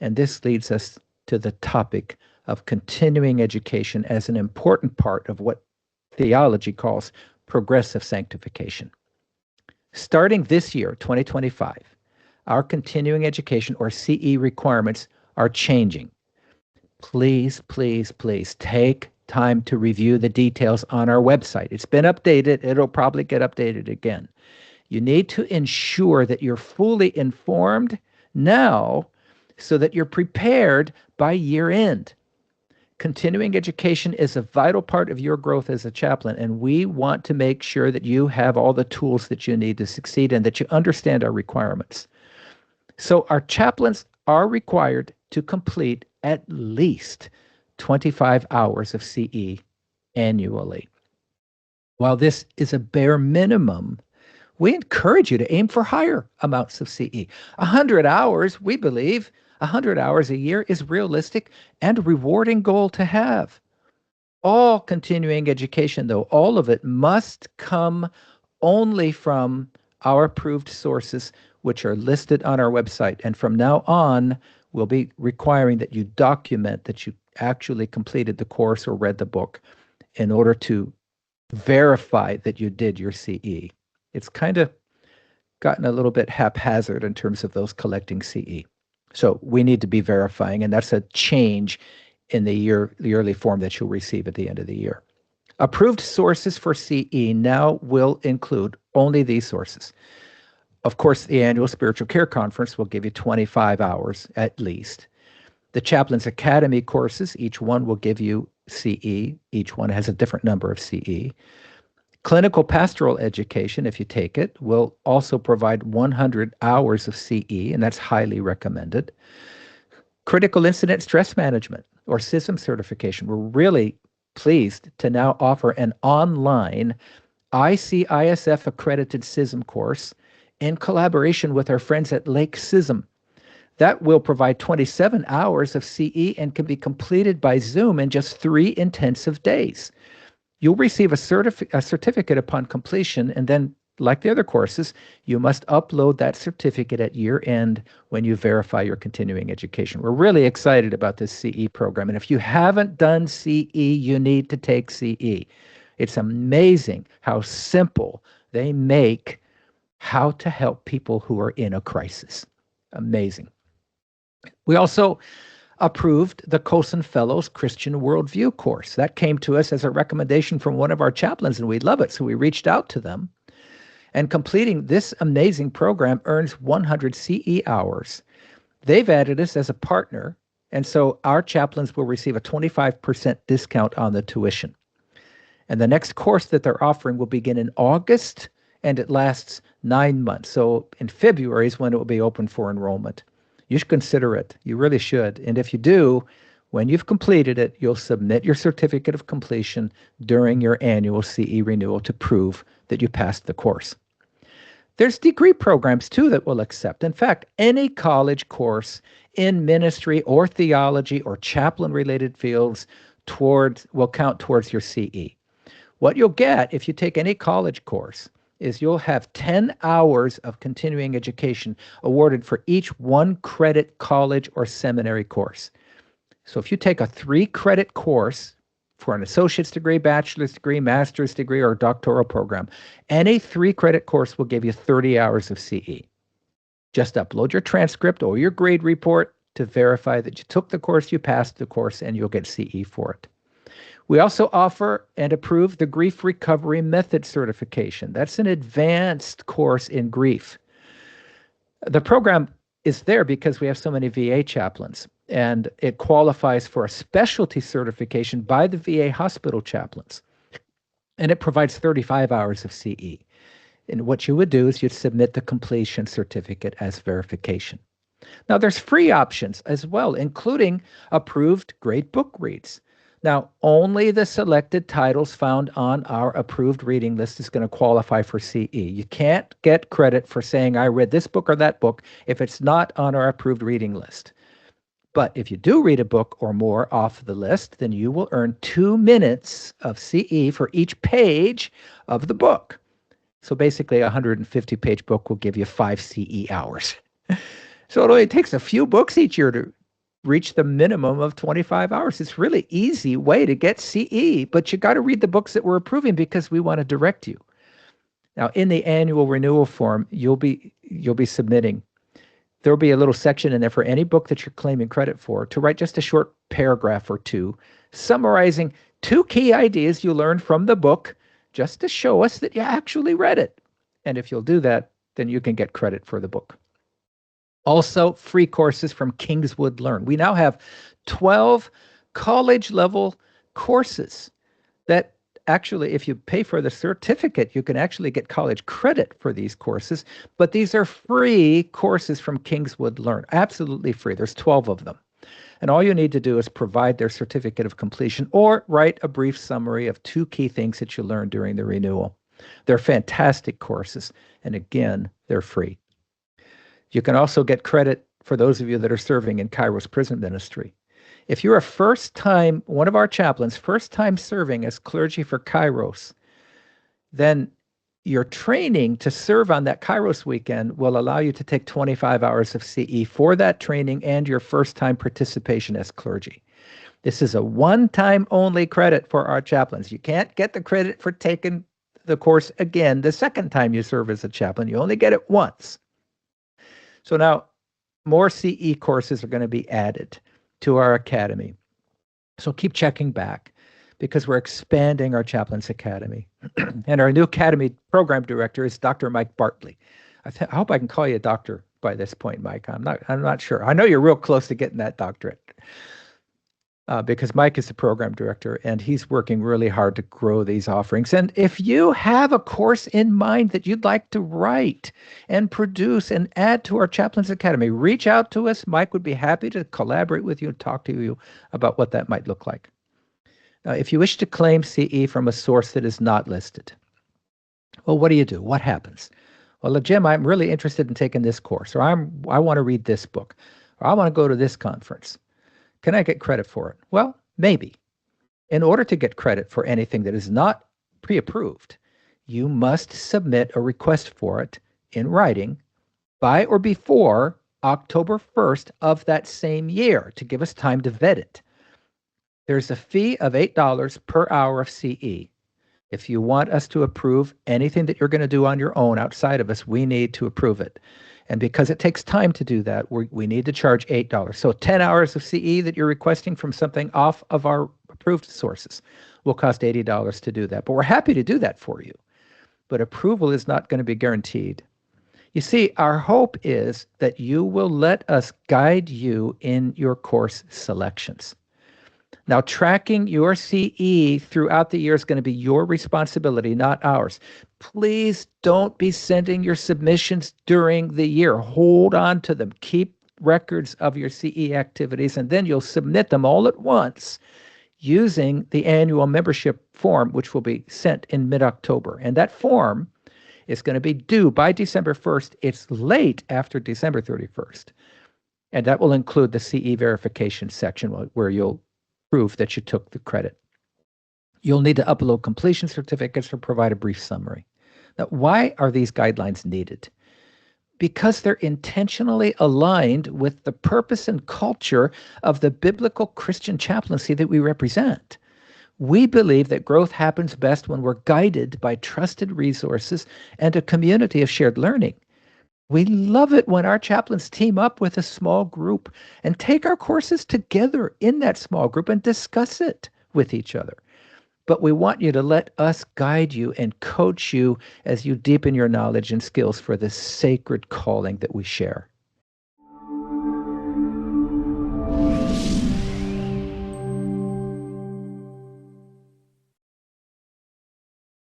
And this leads us to the topic of continuing education as an important part of what theology calls progressive sanctification. Starting this year, 2025, our continuing education or CE requirements are changing. Please, please, please take time to review the details on our website. It's been updated. It'll probably get updated again. You need to ensure that you're fully informed now so that you're prepared by year end. Continuing education is a vital part of your growth as a chaplain, and we want to make sure that you have all the tools that you need to succeed and that you understand our requirements. So our chaplains are required to complete at least 25 hours of CE annually. While this is a bare minimum, we encourage you to aim for higher amounts of CE. 100 hours, we believe, 100 hours a year is realistic and a rewarding goal to have. All continuing education, though, all of it must come only from our approved sources, which are listed on our website. And from now on, we'll be requiring that you document that you actually completed the course or read the book in order to verify that you did your CE. It's kind of gotten a little bit haphazard in terms of those collecting CE. So we need to be verifying, and that's a change in the yearly form that you'll receive at the end of the year. Approved sources for CE now will include only these sources. Of course, the annual Spiritual Care Conference will give you 25 hours at least. The Chaplains Academy courses, each one will give you CE. Each one has a different number of CE. Clinical Pastoral Education, if you take it, will also provide 100 hours of CE, and that's highly recommended. Critical Incident Stress Management, or CISM certification. We're really pleased to now offer an online ICISF accredited CISM course in collaboration with our friends at Lake CISM. That will provide 27 hours of CE and can be completed by Zoom in just 3 intensive days. You'll receive a certificate upon completion, and then, like the other courses, you must upload that certificate at year end when you verify your continuing education. We're really excited about this CE program, and if you haven't done CE, you need to take CE. It's amazing how simple they make how to help people who are in a crisis. Amazing. We also approved the Cosin Fellows Christian Worldview course. That came to us as a recommendation from one of our chaplains, and we love it, so we reached out to them. And completing this amazing program earns 100 CE hours. They've added us as a partner, and so our chaplains will receive a 25% discount on the tuition. And the next course that they're offering will begin in August, and it lasts 9 months. So in February is when it will be open for enrollment. You should consider it. You really should. And if you do, when you've completed it, you'll submit your certificate of completion during your annual CE renewal to prove that you passed the course. There's degree programs, too, that will accept. In fact, any college course in ministry or theology or chaplain-related fields will count towards your CE. What you'll get if you take any college course is you'll have 10 hours of continuing education awarded for each 1 credit college or seminary course. So if you take a 3-credit course for an associate's degree, bachelor's degree, master's degree, or doctoral program, any 3-credit course will give you 30 hours of CE. Just upload your transcript or your grade report to verify that you took the course, you passed the course, and you'll get CE for it. We also offer and approve the Grief Recovery Method Certification. That's an advanced course in grief. The program is there because we have so many VA chaplains, and it qualifies for a specialty certification by the VA hospital chaplains. And it provides 35 hours of CE. And what you would do is you'd submit the completion certificate as verification. Now, there's free options as well, including approved great book reads. Now, only the selected titles found on our approved reading list is going to qualify for CE. You can't get credit for saying, I read this book or that book, if it's not on our approved reading list. But if you do read a book or more off the list, then you will earn 2 minutes of CE for each page of the book. So basically, a 150-page book will give you 5 CE hours. So it only takes a few books each year reach the minimum of 25 hours. It's really easy way to get CE, but you got to read the books that we're approving because we want to direct you. Now, in the annual renewal form, you'll be submitting. There'll be a little section in there for any book that you're claiming credit for to write just a short paragraph or two summarizing 2 key ideas you learned from the book just to show us that you actually read it. And if you'll do that, then you can get credit for the book. Also, free courses from Kingswood Learn. We now have 12 college-level courses that actually, if you pay for the certificate, you can actually get college credit for these courses. But these are free courses from Kingswood Learn, absolutely free. There's 12 of them. And all you need to do is provide their certificate of completion or write a brief summary of 2 key things that you learned during the renewal. They're fantastic courses. And again, they're free. You can also get credit for those of you that are serving in Kairos Prison Ministry. If you're one of our chaplains, first time serving as clergy for Kairos, then your training to serve on that Kairos weekend will allow you to take 25 hours of CE for that training and your first time participation as clergy. This is a one-time only credit for our chaplains. You can't get the credit for taking the course again the second time you serve as a chaplain. You only get it once. So now more CE courses are going to be added to our academy. So keep checking back because we're expanding our Chaplains Academy. And our new academy program director is Dr. Mike Bartley. I hope I can call you a doctor by this point, Mike. I'm not sure. I know you're real close to getting that doctorate. Because Mike is the program director and he's working really hard to grow these offerings. And if you have a course in mind that you'd like to write and produce and add to our Chaplains Academy, reach out to us. Mike would be happy to collaborate with you and talk to you about what that might look like. Now, if you wish to claim CE from a source that is not listed, well, what do? What happens? Well, Jim, I'm really interested in taking this course, or I want to read this book, or I want to go to this conference. Can I get credit for it? Well, maybe. In order to get credit for anything that is not pre-approved, you must submit a request for it in writing by or before October 1st of that same year to give us time to vet it. There's a fee of $8 per hour of CE. If you want us to approve anything that you're going to do on your own outside of us, we need to approve it. And because it takes time to do that, we need to charge $8. So 10 hours of CE that you're requesting from something off of our approved sources will cost $80 to do that. But we're happy to do that for you. But approval is not going to be guaranteed. You see, our hope is that you will let us guide you in your course selections. Now, tracking your CE throughout the year is going to be your responsibility, not ours. Please don't be sending your submissions during the year. Hold on to them. Keep records of your CE activities, and then you'll submit them all at once using the annual membership form, which will be sent in mid-October. And that form is going to be due by December 1st. It's late after December 31st. And that will include the CE verification section where you'll prove that you took the credit. You'll need to upload completion certificates or provide a brief summary. Now, why are these guidelines needed? Because they're intentionally aligned with the purpose and culture of the biblical Christian chaplaincy that we represent. We believe that growth happens best when we're guided by trusted resources and a community of shared learning. We love it when our chaplains team up with a small group and take our courses together in that small group and discuss it with each other. But we want you to let us guide you and coach you as you deepen your knowledge and skills for this sacred calling that we share.